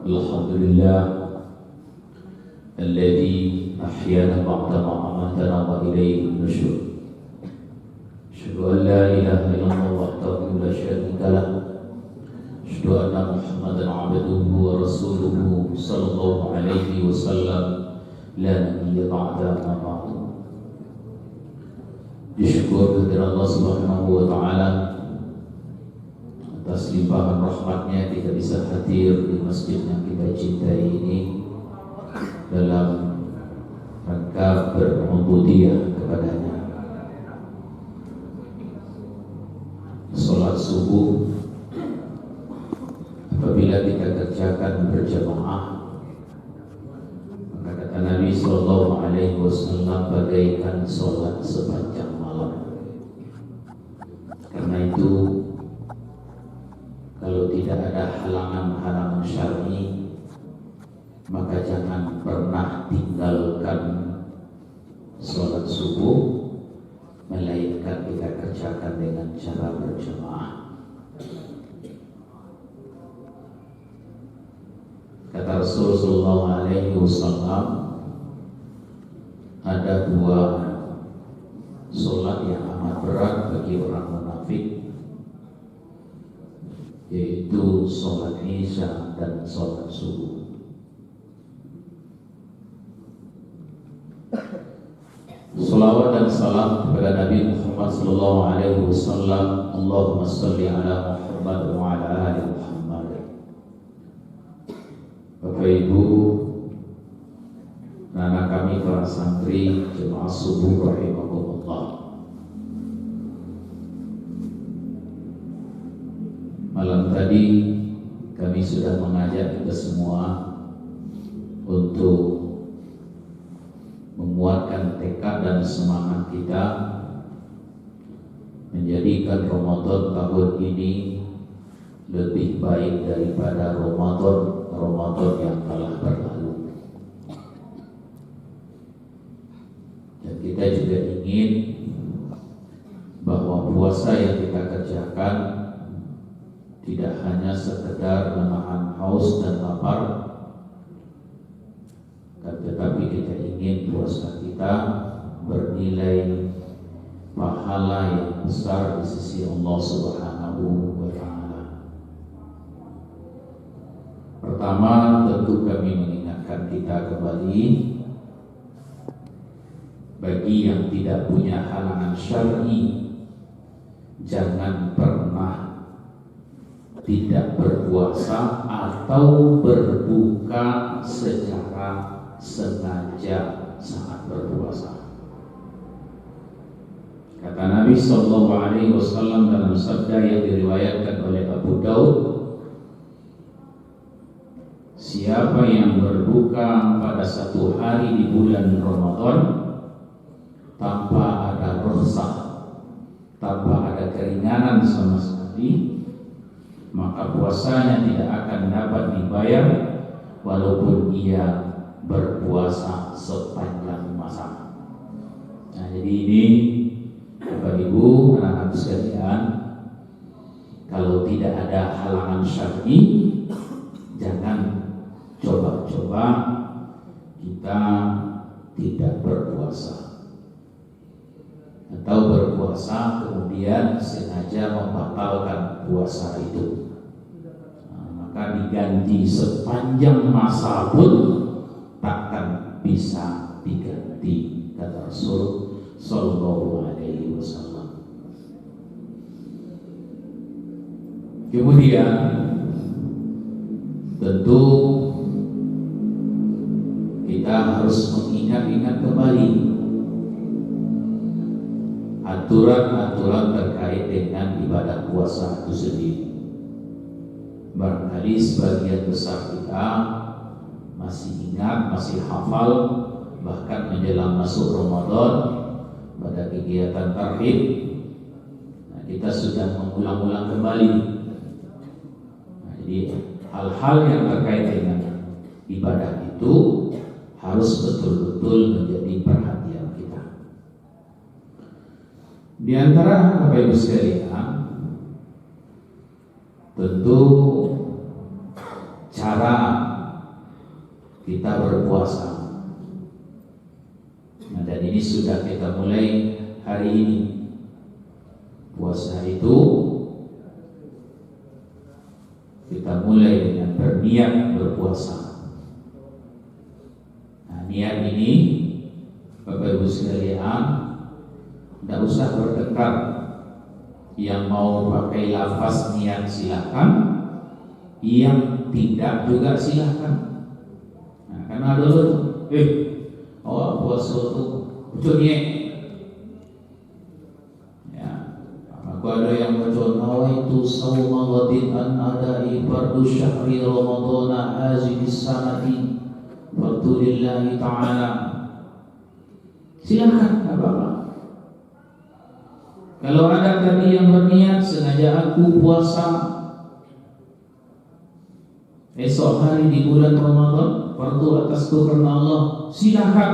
Alhamdulillah alladzi ahyana ba'da ma amatana wa ilayhi nusyur. Asyhadu an la ilaha illallah wahdahu la syarika lah. Asyhadu anna Muhammadan 'abduhu wa rasuluhu sallallahu alaihi wasallam la nabiyya ba'da ma ba'du. Disyukur kepada Allah Subhanahu wa taala atas limpahan rahmatnya kita bisa hadir di masjid yang kita cintai ini dalam rangka berubudiyah kepadanya. Salat subuh apabila kita kerjakan berjamaah, maka kata Nabi sallallahu alaihi wasallam bagaikan salat sepanjang malam. Karena itu kalau tidak ada halangan-halangan syar'i, maka jangan pernah tinggalkan sholat subuh, melainkan kita kerjakan dengan cara berjamaah. Kata Rasulullah alaihi wasallam, ada dua sholat yang amat berat bagi orang munafik, yaitu sholat isya dan sholat subuh. Salawat dan salam kepada Nabi Muhammad sallallahu alaihi wasallam. Allahumma shalli ala Muhammad wa ala ali Muhammad. Bapak Ibu, anak kami para santri jemaah subuh rahimakumullah. Malam tadi kami sudah mengajak kita semua untuk menguatkan tekad dan semangat kita menjadikan Ramadan tahun ini lebih baik daripada Ramadan yang telah berlalu. Dan kita juga ingin bahwa puasa yang kita kerjakan tidak hanya sekedar menahan haus dan lapar, tetapi kita ingin puasa kita bernilai pahala yang besar di sisi Allah Subhanahu wa taala. Pertama, tentu kami mengingatkan kita kembali, bagi yang tidak punya halangan syar'i, jangan pernah tidak berpuasa atau berbuka secara sengaja saat berpuasa. Kata Nabi sallallahu alaihi wasallam dalam sabda yang diriwayatkan oleh Abu Daud, siapa yang berbuka pada satu hari di bulan Ramadan tanpa ada rukhsah, tanpa ada keringanan sama sekali, maka puasanya tidak akan dapat dibayar walaupun ia berpuasa sepanjang masa. Nah, jadi ini Bapak Ibu, anak-anak sekalian, kalau tidak ada halangan syar'i, jangan coba-coba kita tidak berpuasa atau berpuasa kemudian sengaja membatalkan puasa itu. Maka diganti sepanjang masa pun takkan bisa diganti, kata Rasul sallallahu alaihi wasallam. Kemudian tentu kita harus mengingat-ingat kembali aturan-aturan terkait dengan ibadah puasa itu sendiri. Barangkali sebagian besar kita masih ingat, masih hafal, bahkan menjelang masuk Ramadan pada kegiatan tarhib, nah, kita sudah mengulang-ulang kembali. Nah, jadi hal-hal yang terkait dengan ibadah itu harus betul-betul menjadi perhatian kita. Di antara Bapak Ibu sekalian, tentu cara kita berpuasa. Nah, dan ini sudah kita mulai hari ini. Puasa itu kita mulai dengan berniat berpuasa. Nah, niat ini Bapak Ibu sekalian, tidak usah bertengkar. Yang mau pakai lafaz niat silakan, yang tidak juga silakan. Nah, karena dulu puasa itu ujungnya ya, aku ada yang baca nawaitu sawma ghadin an adai fardu syahri ramadhana hazihis sanati fardu lillahi ta'ala. Silakan, apa-apa. Kalau ada tadi yang berniat sengaja aku puasa esok hari di bulan Ramadan fardu atasku karena Allah, silakan.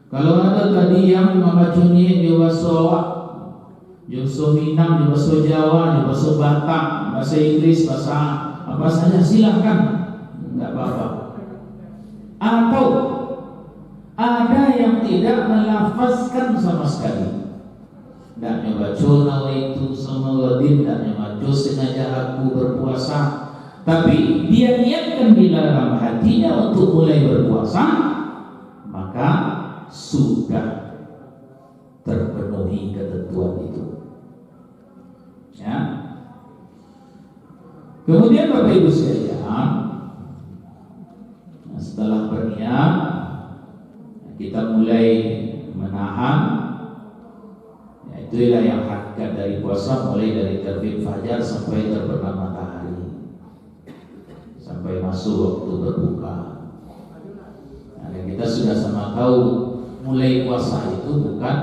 Kalau ada tadi yang membacunya di bahasa Minang, di bahasa Jawa, di bahasa Batak, bahasa Inggris, bahasa apa saja, silakan, enggak apa-apa. Atau ada yang tidak melafazkan sama sekali, tidak membaca nawaitu sama ghadin, tidak membaca sengaja aku berpuasa, tapi dia niatkan di dalam hatinya untuk mulai berpuasa, maka sudah terpenuhi ketentuan itu. Ya. Kemudian Bapak Ibu sekalian, setelah berniat, kita mulai menahan. Ya, itulah yang hakikat dari puasa, mulai dari terbit fajar sampai terbenam matahari, sampai masuk waktu berbuka. Nah, kita sudah sama tahu, mulai puasa itu bukan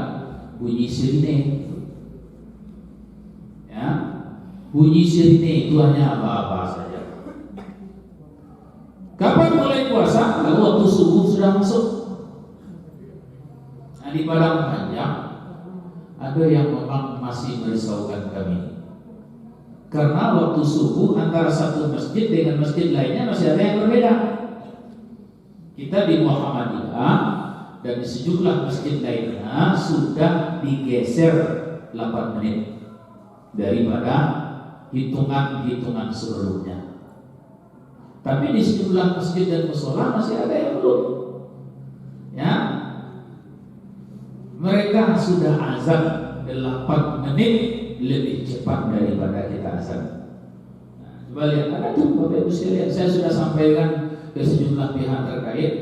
bunyi sirine. Ya, bunyi sirine itu hanya apa-apa saja. Kapan mulai puasa? Kalau waktu subuh sudah masuk. Nah, di Padang Panjang ada yang memang masih merisaukan kami, karena waktu subuh antara satu masjid dengan masjid lainnya masih ada yang berbeda. Kita di Muhammadiyah dan di sejumlah masjid lainnya sudah digeser 8 menit daripada hitungan-hitungan sebelumnya. Tapi di sejumlah masjid dan mushola masih ada yang belum. Ya, mereka sudah azan 8 menit lebih cepat daripada kita azan. Nah, coba lihat, ada tuh Bapak Ibu sekalian, saya sudah sampaikan ke sejumlah pihak terkait,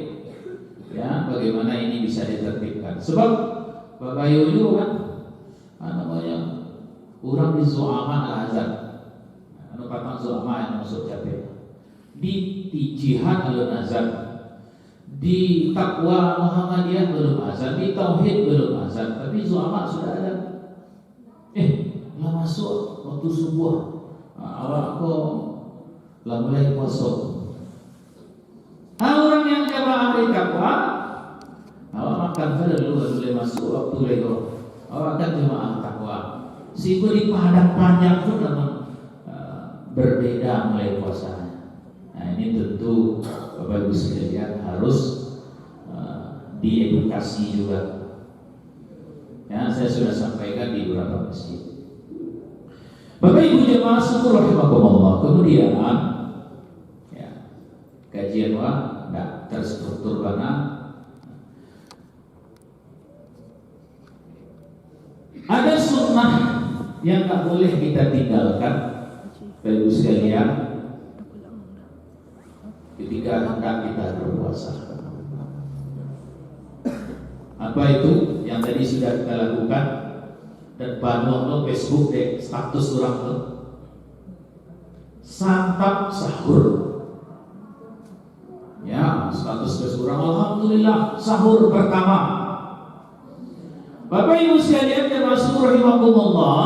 ya, bagaimana ini bisa ditertibkan. Sebab Bapak Yoyo kan, namanya orang di Zu'ama azan, patang Zu'ama yang masuk capek, di jihad belum azan, di takwa Muhammadiyah belum azan, di tauhid belum azan, tapi Zu'ama sudah azan. Lah masuk waktu subuh, awak kok lah mulai puasa. Orang yang jamaah di takwa, awak makan dulu boleh masuk waktu lego. Awak kan jamaah takwa. Si di Padang Panjang pun memang berbeda mulai puasanya. Nah, ini tentu Bapak Ibu sekalian harus diedukasi juga. Ya, saya sudah sampaikan di beberapa masjid. Bapak Ibu jemaah syukur rahimakumullah. Kemudian kajian tidak terstruktur karena ada sunnah yang tak boleh kita tinggalkan, Bapak Ibu sekalian, ketika hendak kita berpuasa. Apa itu yang tadi sudah kita lakukan dan bangun Facebook deh, status orang tuh santap sahur. Ya, status kesurang, alhamdulillah sahur pertama. Bapak Ibu sekalian yang masuk rahimakumullah,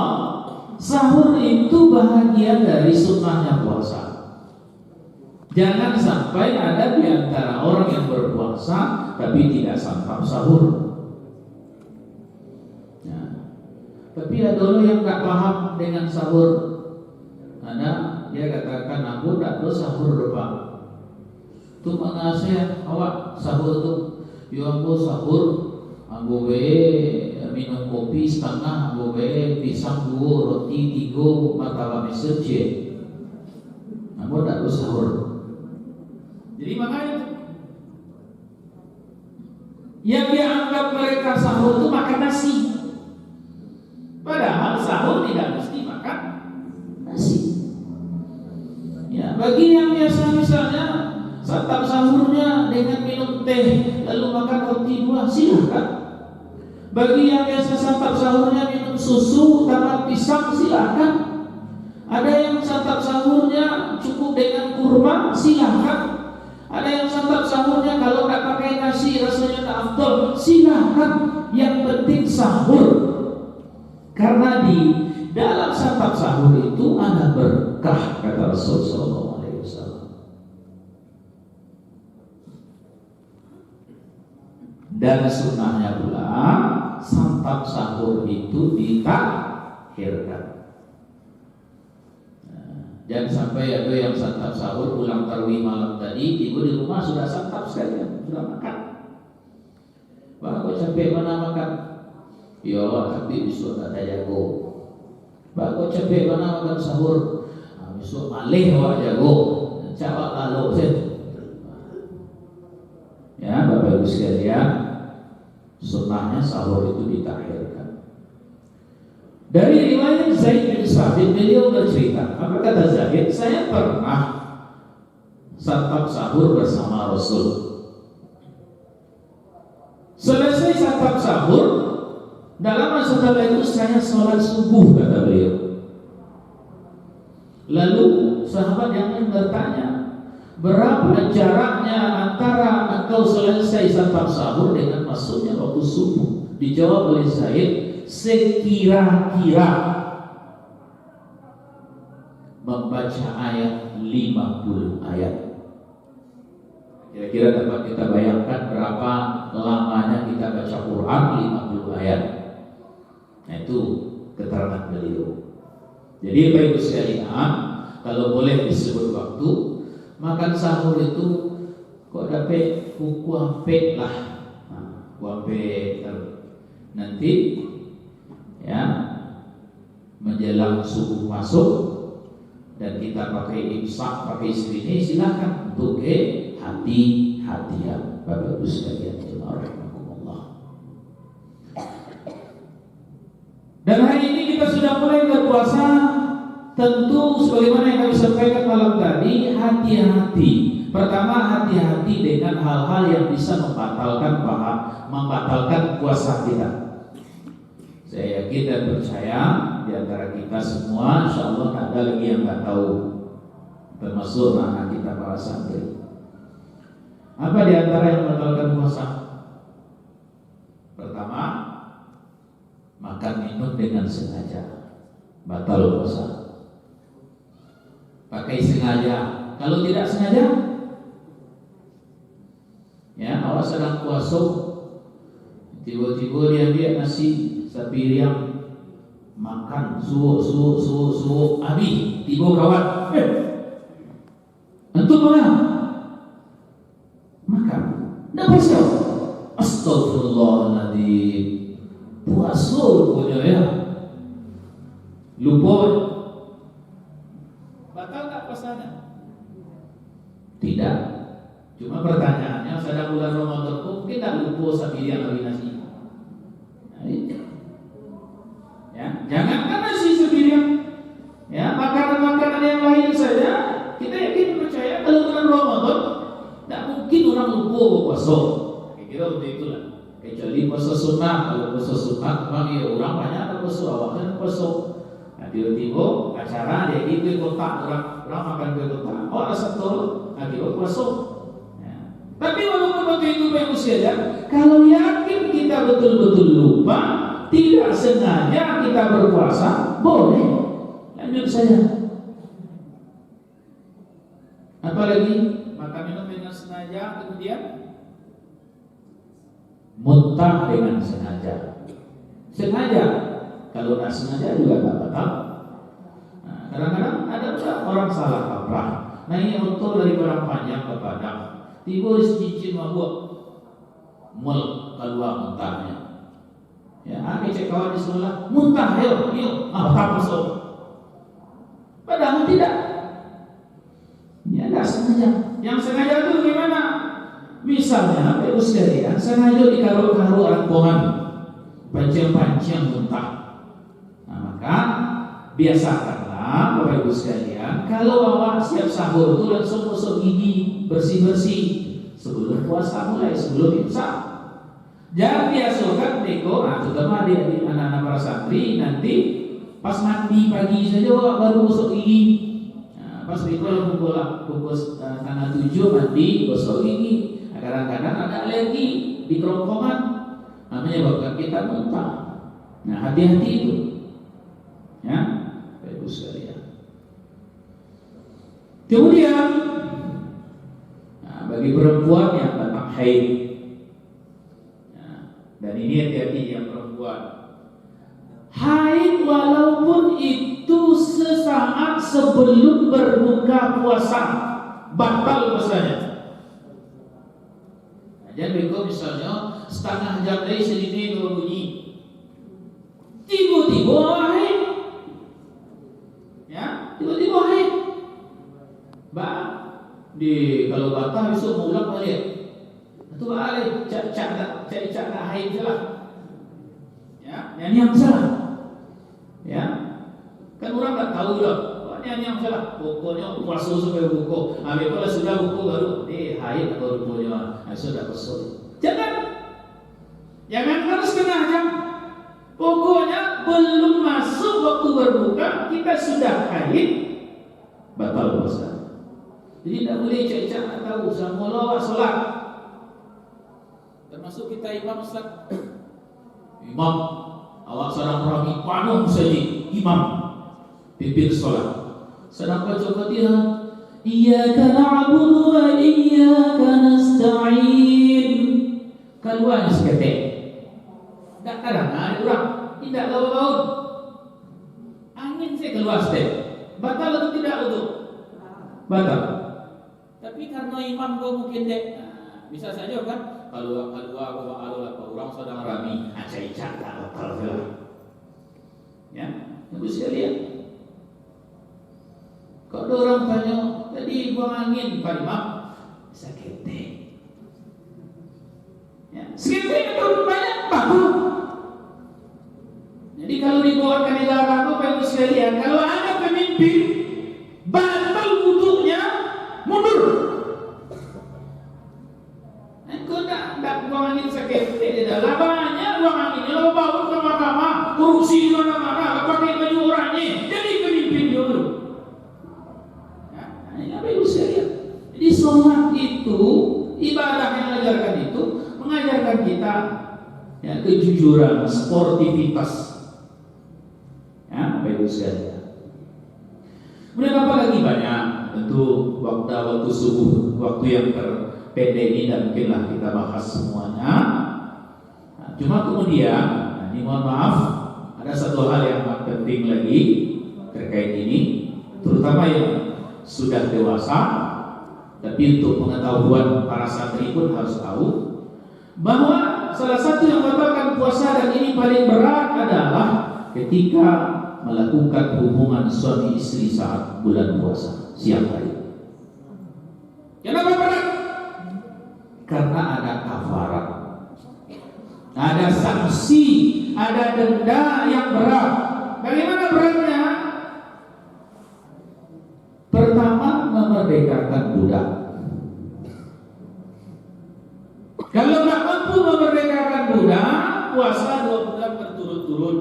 sahur itu bahagian dari sunnahnya puasa. Jangan sampai ada di antara orang yang berpuasa tapi tidak santap sahur. Ya. Tapi ada orang yang tak paham dengan sahur. Ada dia katakan, aku tak tahu sahur Pak. Tu mengasih awak sahur tu, yo ambo sahur, ambo minum kopi setengah, ambo pisang 2, roti 3, martabak Mesir je. Ambo tak sahur. Jadi makanya yang dia anggap mereka sahur itu makan nasi. Padahal sahur tidak mesti makan nasi. Ya, bagi yang biasa misalnya santap sahurnya dengan minum teh lalu makan roti 2, silakan. Bagi yang biasa santap sahurnya minum susu tambah pisang, silakan. Ada yang santap sahurnya cukup dengan kurma, silakan. Ada yang santap sahurnya kalau tak pakai nasi rasanya tak afdol, silakan. Yang penting sahur. Karena di dalam santap sahur itu ada berkah, kata Rasulullah SAW. Dan sunnahnya pula santap sahur itu ditakhirkan. Jangan sampai ada yang santap sahur pulang tarawih malam tadi, tiba di rumah sudah santap sekalian, sudah makan. Bang, kau capek mana makan? Ya, tapi besok tak ada jago. Bang, kau capek mana makan sahur? Besok malih awak jago. Cakap lalu sen. Ya, Bapak Ibu sekalian, sunnahnya sahur itu ditakhirkan. Dari riwayat Zaid bin Sabit, beliau bercerita, apa kata Zaid? Saya pernah santap sahur bersama Rasul. Selesai santap sahur, dalam setelah itu saya sholat subuh, kata beliau. Lalu sahabat yang lain bertanya, berapa jaraknya antara engkau selesai santap sahur dengan masuknya waktu subuh? Dijawab oleh Zaid, sekira-kira membaca ayat 50 ayat. Kira-kira dapat kita bayangkan berapa lamanya kita baca Quran 50 ayat. Nah, itu keterangan beliau. Jadi Bapak Ibu sekalian, kalau boleh disebut waktu makan sahur itu kok dapat kuku ampek lah. Nanti ya menjelang subuh masuk dan kita pakai imsak, pakai istri, silakan untuk hati-hatian Bapak Ibu sekalian. Dan hari ini kita sudah mulai berpuasa. Tentu sebagaimana yang kami sampaikan malam tadi, hati-hati. Pertama, hati-hati dengan hal-hal yang bisa membatalkan puasa kita. Saya yakin dan percaya di antara kita semua, insya Allah tak ada lagi yang tak tahu, termasuk anak kita para santri. Apa di antara yang membatalkan puasa? Pertama, makan minum dengan sengaja, batal puasa. Pakai sengaja. Kalau tidak sengaja, ya awak sedang puasa, tiba-tiba dia lihat nasi sepiring, makan suuk habis, tiba kawan, antum mana? Makan. Nak puasa? Astagfirullahaladzim. Puasa punya ya. Lupa. Batal tak puasanya? Tidak. Cuma pertanyaannya, sedang bulan Ramadan mungkin tak lupa sepiring habis nasi. Ya, jangankan nasi sepiring, ya makanan-makanan yang lain saja kita yakin percaya kalau bulan Ramadan tak mungkin orang lupa puasa. Kira-kira betul itulah. Kecuali puasa sunnah. Kalau puasa sunnah memang ya orang banyak ada puasa, awaknya puasa. Nah, tiba-tiba acara dia ikut kotak orang makan kue kotak. Oh ada satu akibat puasa. Tapi walaupun waktu itu manusia ya, kalau yakin kita betul-betul lupa, tidak sengaja kita berpuasa, boleh lanjut saja. Apalagi makan minum dengan sengaja, kemudian muntah dengan sengaja. Sengaja, kalau tak sengaja juga tak batal. Kadang-kadang ada orang salah kaprah, naik motor dari Padang Panjang ke Padang. tiba cincin mabuk, mul keluar muntahnya. Ya, cek kawan di sekolah, muntah, yuk, apa masuk. Padahal tidak. Ya, tidak sengaja. Yang sengaja itu gimana? Misalnya, Ibu sekalian, sengaja dikaruh-karuh orang Tuhan, pancing-pancing muntah. Nah, maka biasakanlah Bapak Ibu sekalian, kalau awak siap sahur itu langsung gosok gigi, bersih-bersih sebelum puasa mulai, sebelum imsak. Jangan biasakan deko, terutama di anak-anak para santri nanti pas mandi pagi saja baru gosok gigi. Nah, pas deko pukul tanggal 7 mandi gosok gigi. Nah, kadang-kadang ada alergi di kerongkongan, namanya menyebabkan kita muntah. Nah, hati-hati itu, ya, Bapak Ibu sekalian. Kemudian, bagi perempuan yang datang haid. Dan ini hati-hati yang perempuan. Haid walaupun itu sesaat sebelum berbuka puasa, batal puasanya. Nah, jadi misalnya setengah jam dari sini bunyi, tiba-tiba haid, ya, tiba-tiba haid. Kalau batal besok mau ulang balik. Itu balik cak nak haid je lah. Ya, yang salah. Ya. Kan orang tak tahu dah. Yang salah. Pokoknya puasa sampai buku. Kalau sudah buku baru haid atau rupanya sudah besok. Jangan harus kena jam. Pokoknya belum masuk waktu berbuka kita sudah haid, batal puasa. Jadi tidak boleh cak nak tahu sama Allah solat. Termasuk kita imam Ustaz. Imam awak sedang perahi panuh saja imam pimpin solat. Sedang baca Fatihah, iyyaka na'budu wa iyyaka nasta'in. Keluarnya seketik. Tak kadang ada orang tidak laut. Angin saya keluar step. Batal atau tidak itu? Batal. Tapi karena imam kau mungkin bisa saja kan? Kalau orang sedang rami, acai cakap batal lah. Ya, Ibu sekalian. Kalau orang tanya, tadi buang angin Pak Imam, seketik. Ya, seketik itu banyak bagus. Jadi kalau dibawakan negara apa Ibu sekalian, kalau ada pemimpin batal wudhunya, mundur. Buang angin sakit tidak labanya, buang angin kalau bawa ke mahkamah, korupsi di mana-mana, pakai baju oranye, jadi pemimpin dulu. Nah, ini apa Ibu sekalian? Jadi sholat itu, ibadah yang mengajarkan itu, mengajarkan kita ya, kejujuran, sportivitas. Ya, apa Ibu sekalian? Kemudian apa lagi banyak? Tentu waktu subuh, waktu yang pendek ini dan mungkinlah kita bahas semuanya. Nah, cuma kemudian, ini mohon maaf, ada satu hal yang penting lagi terkait ini, terutama yang sudah dewasa, tapi untuk pengetahuan para santri pun harus tahu bahwa salah satu yang membatalkan puasa dan ini paling berat adalah ketika melakukan hubungan suami istri saat bulan puasa siang hari. Kenapa berat? Karena ada kafarat, ada sanksi, ada denda yang berat. Bagaimana beratnya? Pertama, memerdekakan budak. Kalau tak mampu memerdekakan budak, puasa 2 bulan berturut-turut.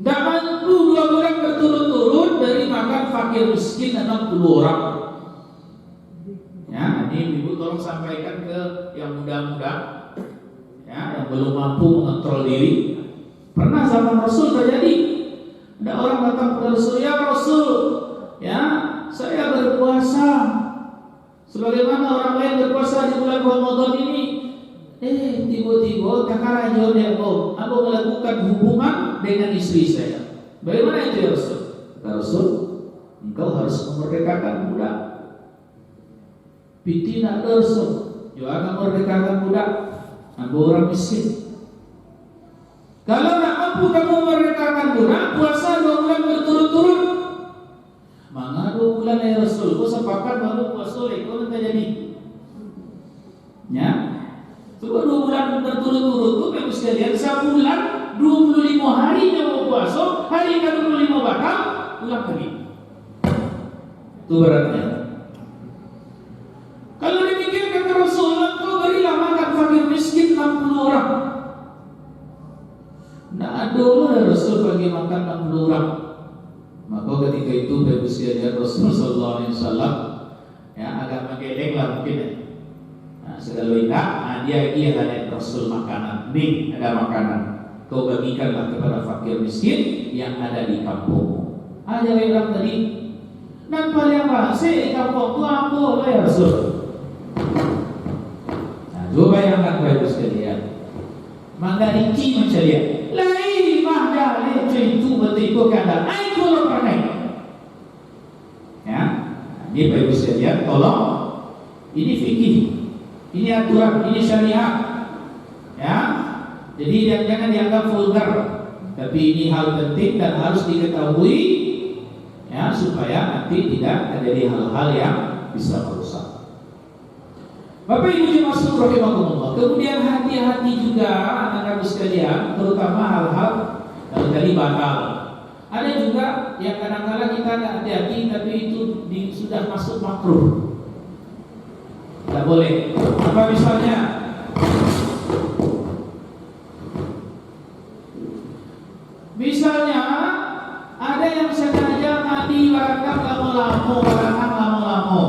Tak mampu 2 bulan berturut-turut, dari makan fakir miskin 60 orang. Ya, ini Ibu tolong sampaikan ke yang muda-muda, ya, yang belum mampu mengontrol diri. Pernah zaman Rasul terjadi, ada orang datang kepada Rasul, ya Rasul, ya, saya berpuasa sebagaimana orang lain berpuasa di bulan Ramadan ini. Tiba-tiba takkan aja dia aku melakukan hubungan dengan istri saya. Bagaimana itu ya Rasul? Kata Rasul, engkau harus memerdekakan budak. Pitina Rasul, yo akan merdekakan budak, ambil orang miskin. Kalau tak mampu kamu merdekakan budak, puasa 2 bulan berturut-turut. Maka 2 bulan ya Rasul, kau sepakat baru puasa kau nanti jadi. Ya, coba 2 bulan berturut-turut tu, bagus sekalian. Sebulan 25 hari yang puasa, hari ke-25 batal, ulang lagi. Itu beratnya. Kalau demikian kata Rasulullah, kau berilah makan fakir miskin 60 orang. Tidak ada orang Rasul bagi makan 60 orang. Maka ketika itu bagus sekalian Rasulullah SAW ya agak menggeleng lah mungkin. Nah, segala indah, dia ada Rasul makanan. Nih ada makanan. Kau bagikanlah kepada fakir miskin yang ada di kampung. Aja bilang tadi, dan paling bahasa di kampung itu apa lah ya Rasul? Nah, coba bayangkan bagus sekalian. Mangga rinci macam dia. Lain mahda leceh itu betul keadaan. Ayo tolong pakai. Ya, ini bagus sekalian. Tolong. Ini fikih. Ini aturan. Ini syariat. Ya. Jadi jangan dianggap vulgar, tapi ini hal penting dan harus diketahui ya supaya nanti tidak terjadi hal-hal yang bisa merusak. Bapak Ibu jemaah rahimahumullah. Kemudian hati-hati juga anak-anak sekalian, terutama hal-hal yang tadi batal. Ada juga yang kadang-kadang kita tidak hati-hati tapi itu sudah masuk makruh. Tidak boleh. Apa misalnya? Misalnya ada yang sengaja mandi barangkali lama-lama,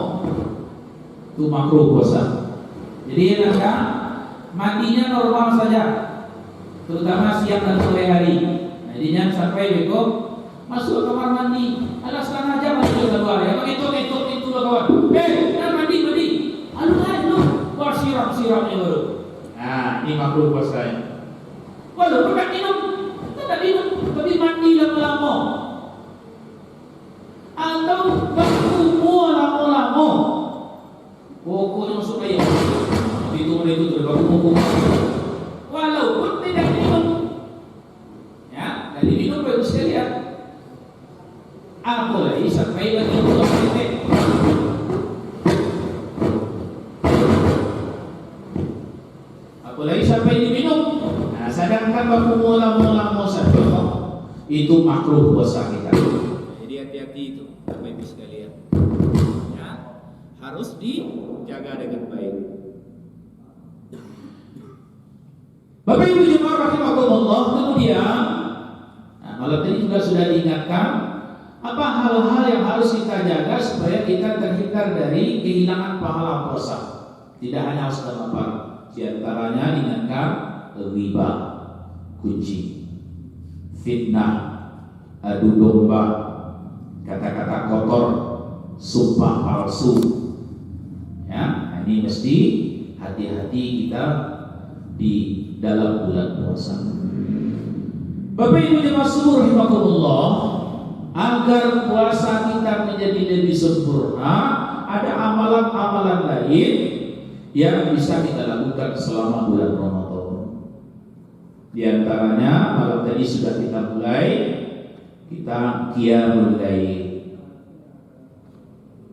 itu makruh puasa. Jadi ada mandinya normal saja, terutama siang dan sore hari. Nah, jadinya sampai besok masuk ke kamar mandi, ada sengaja mandi keluar ya, begitu itu kawan. Jangan mandi. Aduh, keluar siram-siramnya baru. Nah, ini makruh puasanya. Walaupun tak minum, tapi mandi lama-lama. Atau berkumur lama-lama. Pokoknya masuk air. Itu berkumur. Walaupun tidak minum. Ya, dan diminum bagus sekalian. Apalagi sampai bagi Allah titik. Apalagi sampai diminum. Nah, sedangkan berkumur lama-lama saja itu makruh puasa kita. Jadi hati-hati itu, Bapak Ibu sekalian. Ya, harus dijaga dengan baik. Bapak Ibu jemaah rahimakumullah, kemudian malam ini juga sudah diingatkan apa hal-hal yang harus kita jaga supaya kita terhindar dari kehilangan pahala puasa. Tidak hanya harus lapar, di antaranya diingatkan riba, kunci, fitnah, adu domba, kata-kata kotor, sumpah palsu. Ya, ini mesti hati-hati kita di dalam bulan puasa. Bapak Ibu jemaah rahimakumullah, agar puasa kita menjadi lebih sempurna, ada amalan-amalan lain yang bisa kita lakukan selama bulan Ramadan. Di antaranya malam tadi sudah kita mulai, kita qiyamul lail.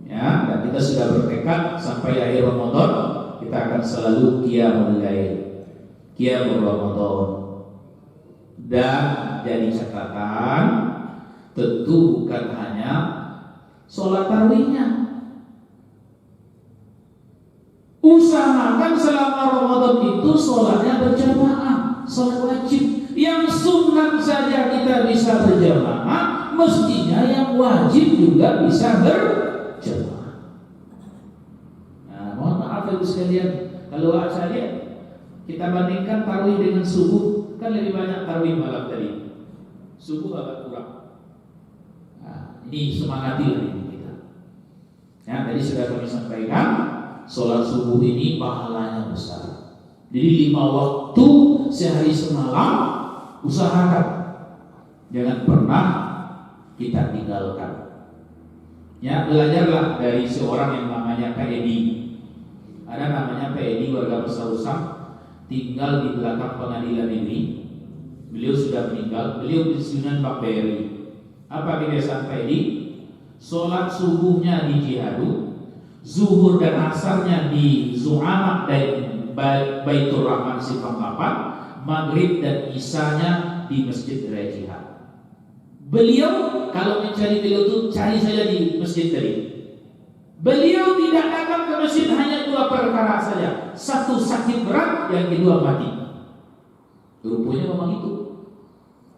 Ya, dan kita sudah bertekad sampai akhir Ramadan kita akan selalu qiyamul lail, qiyamul Ramadan. Dan jadi catatan, tentu bukan hanya sholat tarawihnya. Usahakan selama Ramadan itu sholatnya berjamaah, sholat wajib. Yang sunat saja kita bisa berjamaah, mestinya yang wajib juga bisa berjamaah. Nah, mohon maaf ibu sekalian, kalau saya kita bandingkan tarawih dengan subuh, kan lebih banyak tarawih malam tadi. Subuh agak kurang. Nah, ini semangatilah ini kita. Ya, tadi sudah kami sampaikan, sholat subuh ini pahalanya besar. Jadi 5 waktu sehari semalam usahakan, jangan pernah kita tinggalkan. Ya, belajarlah dari seorang yang namanya Kak Edi. Ada namanya Pak Edi, warga Pesausah, tinggal di belakang pengadilan negeri. Beliau sudah meninggal. Beliau pensiunan Pak BRI. Apa kebiasaan Pak Edi? Sholat subuhnya di Jihadu, zuhur dan asarnya di Zu'amak dan Baitur Rahman Simpang 8, maghrib dan isanya di Masjid Raya Jihad. Beliau kalau mencari beliau itu cari saja di masjid tadi. Beliau tidak datang ke masjid hanya 2 perkara saja. Satu sakit berat, yang kedua mati. Rupanya memang itu.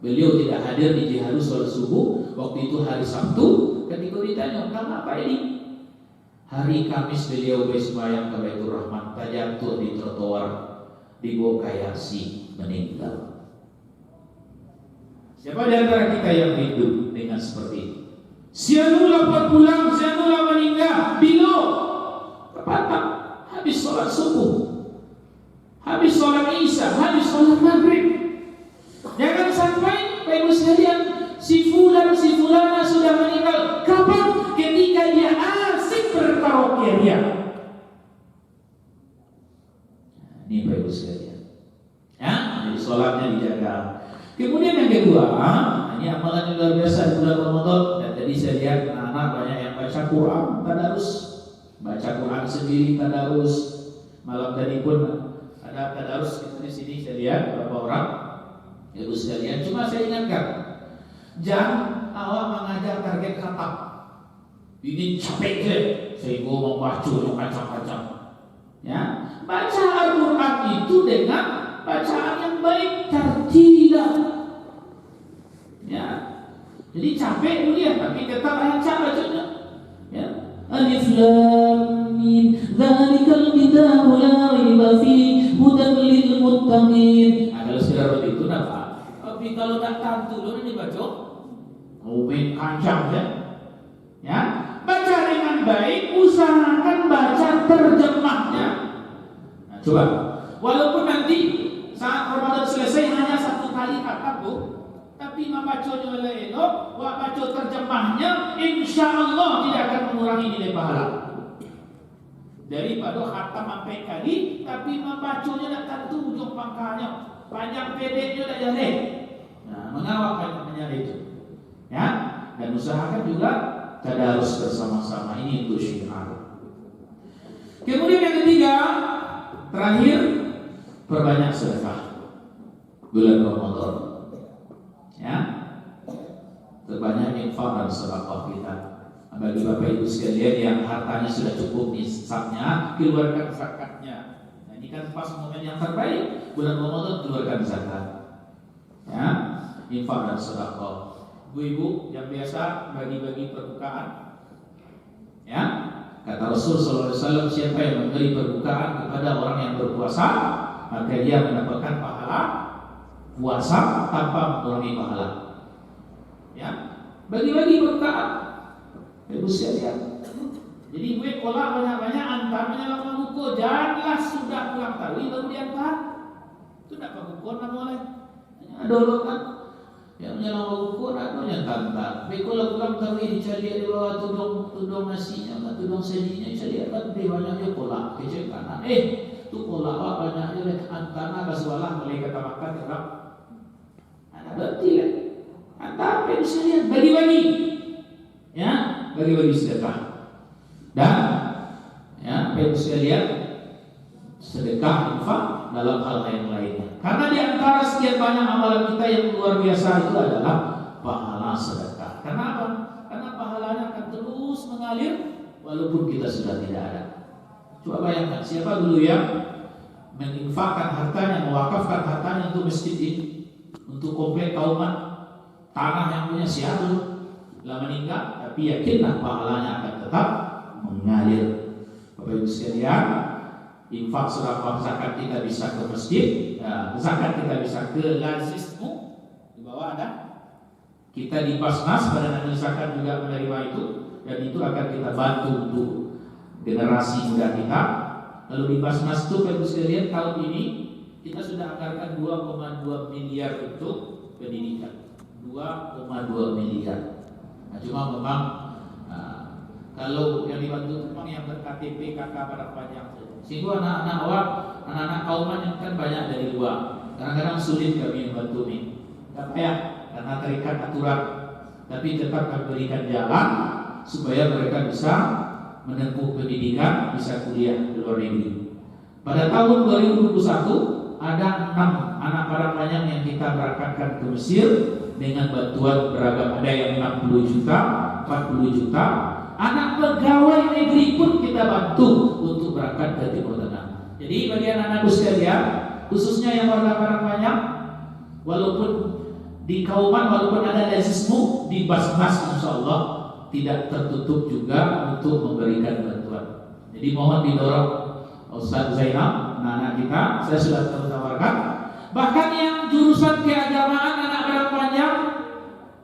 Beliau tidak hadir di Jihadu sholat subuh. Waktu itu hari Sabtu. Ketika ditanya, kenapa ini? Hari Kamis beliau bersembahyang ke Baitur Rahman, terjatuh di trotoar di Bokayasi, meninggal. Siapa di antara kita yang hidup dengan seperti itu? Sianula buat pulang, Sianula meninggal, Bilo kepatah, habis sholat subuh, habis sholat isya, habis sholat maghrib. Jangan sampai Bapak Ibu sekalian, si fulana sudah meninggal. Kapan? Ketika dia asik berkaraoke dia. Ini Bapak Ibu sekalian. Ya, jadi sholatnya dijaga. Kemudian yang kedua, ini amalan yang luar biasa di bulan Ramadan. Dan tadi saya lihat anak-anak banyak yang baca Quran, tadarus, baca Quran sendiri, tadarus. Malam tadi pun ada tadarus di sini saya lihat beberapa orang. Ibu sekalian, cuma saya ingatkan, jangan awak mengajar target khatam. Ini capek je, saya mau baca macam-macam. Ya, baca Al-Quran itu dengan bacaan yang baik, tartilah. Ya, jadi capek lihat, tapi tetap lancar bacanya. Ya, Alif Lam Mim, Dzalikal Kitabu La Raiba Fihi, Hudan lil Muttaqin. Kalau sudah begitu nampak. Tapi kalau tak tahu dulu ini baca, main kancang ya. Baca dengan baik, usahakan baca terjemahnya. Nah, coba, walaupun nanti saat Ramadan selesai hanya 1 kali kata bu, tapi membacanya oleh elok, baca terjemahnya, insya Allah tidak akan mengurangi nilai pahala. Daripada khatam sampai kali, tapi membacanya tak tentu ujung pangkalnya, panjang pendeknya dah jadi. Nah, mengawal menyari itu, ya, dan usahakan juga tadarus bersama-sama, ini untuk syiar. Kemudian yang ketiga, terakhir, perbanyak sedekah bulan Ramadan, ya, terbanyak infak dan sedekah kita. Bagi Bapak Ibu sekalian yang hartanya sudah cukup nisabnya, keluarkan zakatnya. Nah, ini kan pas momen yang terbaik bulan Ramadan, keluarkan zakat, ya, infak dan sedekah. Ibu-ibu yang biasa bagi-bagi perbukaan, ya, kata Rasul SAW, siapa yang memberi perbukaan kepada orang yang berpuasa, maka dia mendapatkan pahala puasa tanpa mengurangi pahala. Ya, bagi-bagi perbukaan, ibu sekalian. Jadi gue kolak banyak-banyak, antar menyelam buku, janganlah sudah pulang tawi baru diantar. Itu tidak buku nama oleh. Ada orang kan yang menyelam buku, ada yang tantar. Kalau pulang tawi dicari di bawah tudung nasinya, tudung sedinya, dicari kan banyaknya kolak kecil kanan. Tu kolak apa banyaknya oleh antara baswalah mulai kata makan kerap. Ada berarti lah. Antar sekalian bagi-bagi, ya, bagi-bagi sedekah. Dan ya, Bapak sekalian, sedekah infak dalam hal yang lainnya. Karena di antara sekian banyak amalan kita yang luar biasa itu adalah pahala sedekah. Kenapa? Karena pahalanya akan terus mengalir walaupun kita sudah tidak ada. Coba bayangkan, siapa dulu yang menginfakkan hartanya, mewakafkan hartanya untuk masjid ini, untuk komplek kauman, tanah yang punya siapa telah meninggal, tapi yakinlah pahalanya akan tetap mengalir. Bapak Ibu sekalian, infak sedekah zakat kita bisa ke masjid, zakat kita bisa ke lazismu, di bawah ada. Kita di Basnas pada Nabi zakat juga menerima itu, dan itu akan kita bantu untuk generasi muda kita. Lalu di Basnas itu Bapak Ibu sekalian, tahun ini kita sudah anggarkan 2,2 miliar untuk pendidikan. 2,2 miliar. Nah, cuma memang Kalau yang dibantu itu memang yang ber-KTP, KK pada panjang. Sehingga anak-anak awak, anak-anak kauman yang kan banyak dari luar. Kadang-kadang sulit kami membantu nih. Tak payah, karena terikat aturan. Tapi tetap kami berikan jalan supaya mereka bisa menempuh pendidikan, bisa kuliah di luar negeri. Pada tahun 2021 ada 6 anak Padang Panjang yang kita berangkatkan ke Mesir dengan bantuan beragam, ada yang 60 juta, 40 juta. Anak pegawai negeri pun kita bantu untuk berangkat ke Timur Tengah. Jadi bagi anak-anakku sekalian, khususnya yang warga Padang Panjang, walaupun di Kauman, walaupun ada lesismu di Basmas, insya Allah tidak tertutup juga untuk memberikan bantuan. Jadi mohon didorong Ustaz Zainal, anak-anak kita, saya sudah tawarkan. Bahkan yang jurusan keagamaan anak Padang Panjang,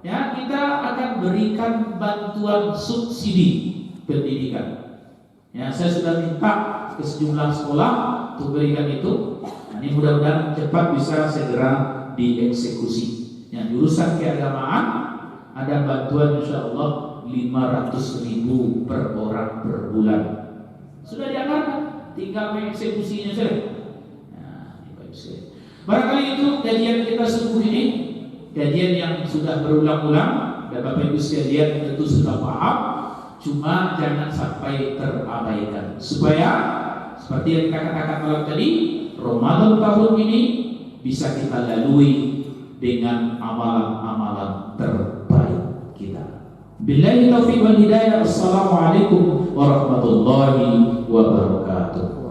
ya, kita akan berikan bantuan subsidi pendidikan. Ya, saya sudah minta ke sejumlah sekolah untuk berikan itu. Nah, ini mudah-mudahan cepat bisa segera dieksekusi. Ya, jurusan keagamaan ada bantuan insya Allah 500.000 per orang per bulan. Sudah dianggarkan, tinggal mengeksekusinya saja. Nah, barangkali itu kajian kita subuh ini. Kajian yang sudah berulang-ulang dan Bapak Ibu sekalian tentu sudah paham, cuma jangan sampai terabaikan supaya seperti yang kita katakan malam tadi, Ramadan tahun ini bisa kita lalui dengan amalan-amalan terbaik kita. Billahi taufiq wal hidayah. Assalamualaikum warahmatullahi wabarakatuh.